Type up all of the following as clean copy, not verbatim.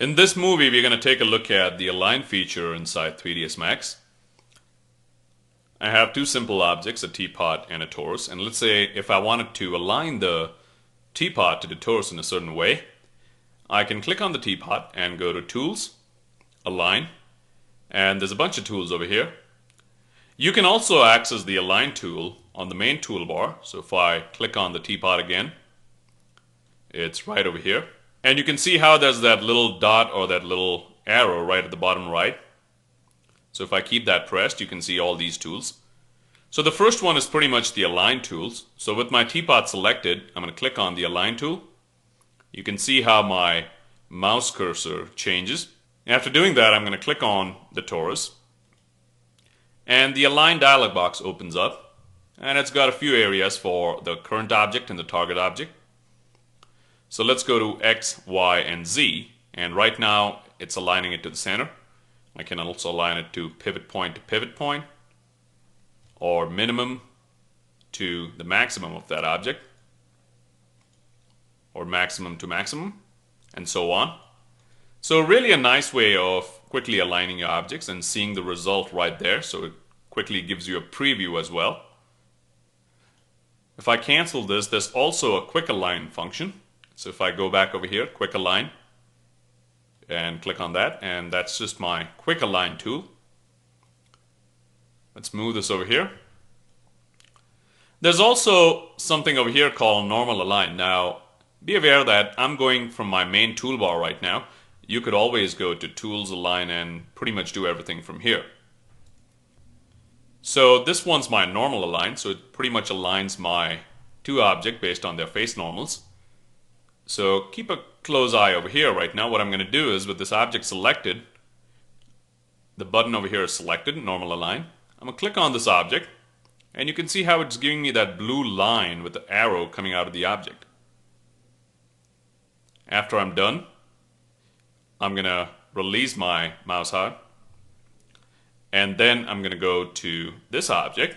In this movie, we're going to take a look at the align feature inside 3ds Max. I have two simple objects, a teapot and a torus, and let's say if I wanted to align the teapot to the torus in a certain way, I can click on the teapot and go to Tools, Align, and there's a bunch of tools over here. You can also access the Align tool on the main toolbar, so if I click on the teapot again, it's right over here. And you can see how there's that little dot or that little arrow right at the bottom right. So if I keep that pressed, you can see all these tools. So the first one is pretty much the Align tools. So with my teapot selected, I'm going to click on the Align tool. You can see how my mouse cursor changes. After doing that, I'm going to click on the torus. And the Align dialog box opens up. And it's got a few areas for the current object and the target object. So let's go to X, Y, and Z. And right now, it's aligning it to the center. I can also align it to pivot point, or minimum to the maximum of that object, or maximum to maximum, and so on. So really a nice way of quickly aligning your objects and seeing the result right there. So it quickly gives you a preview as well. If I cancel this, there's also a quick align function. So if I go back over here, quick align, and click on that, and that's just my quick align tool. Let's move this over here. There's also something over here called normal align. Now, be aware that I'm going from my main toolbar right now. You could always go to Tools, Align, and pretty much do everything from here. So this one's my normal align, so it pretty much aligns my two objects based on their face normals. So keep a close eye over here right now. What I'm going to do is with this object selected, the button over here is selected, normal align. I'm going to click on this object, and you can see how it's giving me that blue line with the arrow coming out of the object. After I'm done, I'm going to release my mouse hard, and then I'm going to go to this object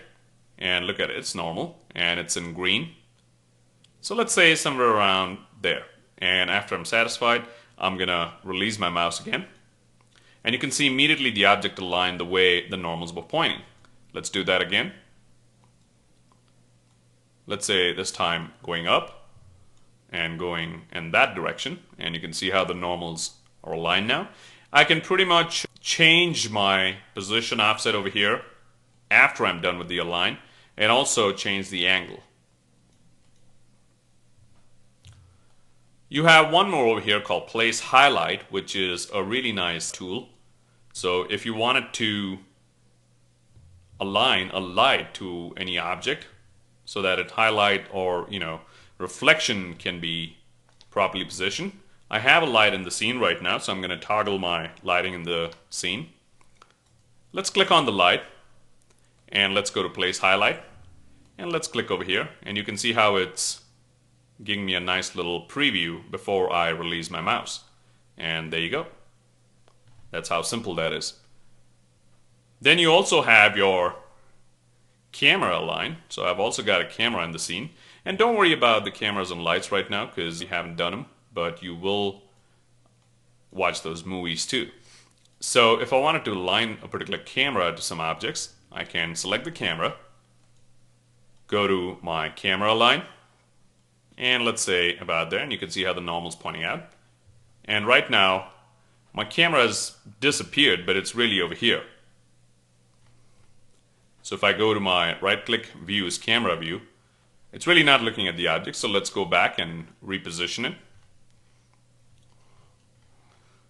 and look at it. It's normal and it's in green. So let's say somewhere around there. And after I'm satisfied, I'm going to release my mouse again. And you can see immediately the object aligned the way the normals were pointing. Let's do that again. Let's say this time going up and going in that direction. And you can see how the normals are aligned now. I can pretty much change my position offset over here after I'm done with the align, and also change the angle. You have one more over here called Place Highlight, which is a really nice tool. So if you wanted to align a light to any object so that it highlight or reflection can be properly positioned. I have a light in the scene right now, so I'm going to toggle my lighting in the scene. Let's click on the light and let's go to Place Highlight, and let's click over here, and you can see how it's giving me a nice little preview before I release my mouse. And there you go. That's how simple that is. Then you also have your camera align. So I've also got a camera in the scene. And don't worry about the cameras and lights right now because you haven't done them, but you will watch those movies too. So if I wanted to align a particular camera to some objects, I can select the camera, go to my camera align, and let's say about there, and you can see how the normal's pointing out. And right now, my camera has disappeared, but it's really over here. So if I go to my right-click views, camera view, it's really not looking at the object, so let's go back and reposition it.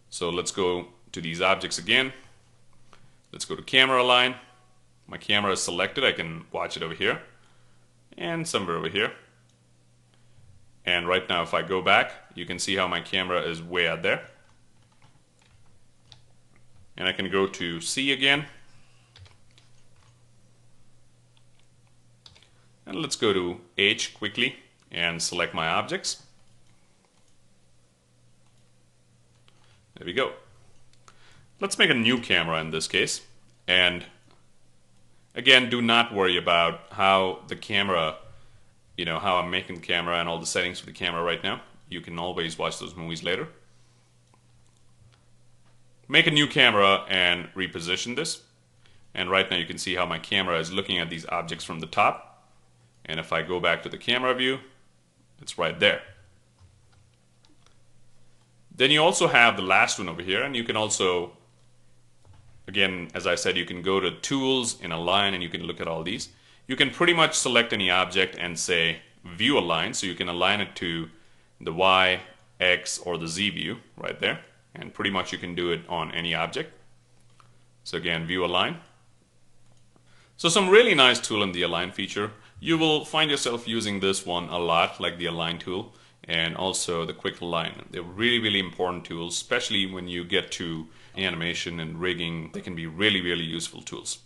So let's go to these objects again. Let's go to camera align. My camera is selected, I can watch it over here, and somewhere over here. And right now if I go back, you can see how my camera is way out there. And I can go to C again. And let's go to H quickly and select my objects. There we go. Let's make a new camera in this case. And again, do not worry about how the camera how I'm making the camera and all the settings for the camera right now. You can always watch those movies later. make a new camera and reposition this. And right now you can see how my camera is looking at these objects from the top. And if I go back to the camera view, it's right there. Then you also have the last one over here, and you can also, again, as I said, you can go to Tools in Align and you can look at all these. You can pretty much select any object and say View Align, so you can align it to the Y, X, or the Z view right there. And pretty much you can do it on any object. So again, View Align. So some really nice tool in the Align feature. You will find yourself using this one a lot, like the Align tool and also the Quick Align. They're really, really important tools, especially when you get to animation and rigging. They can be really, really useful tools.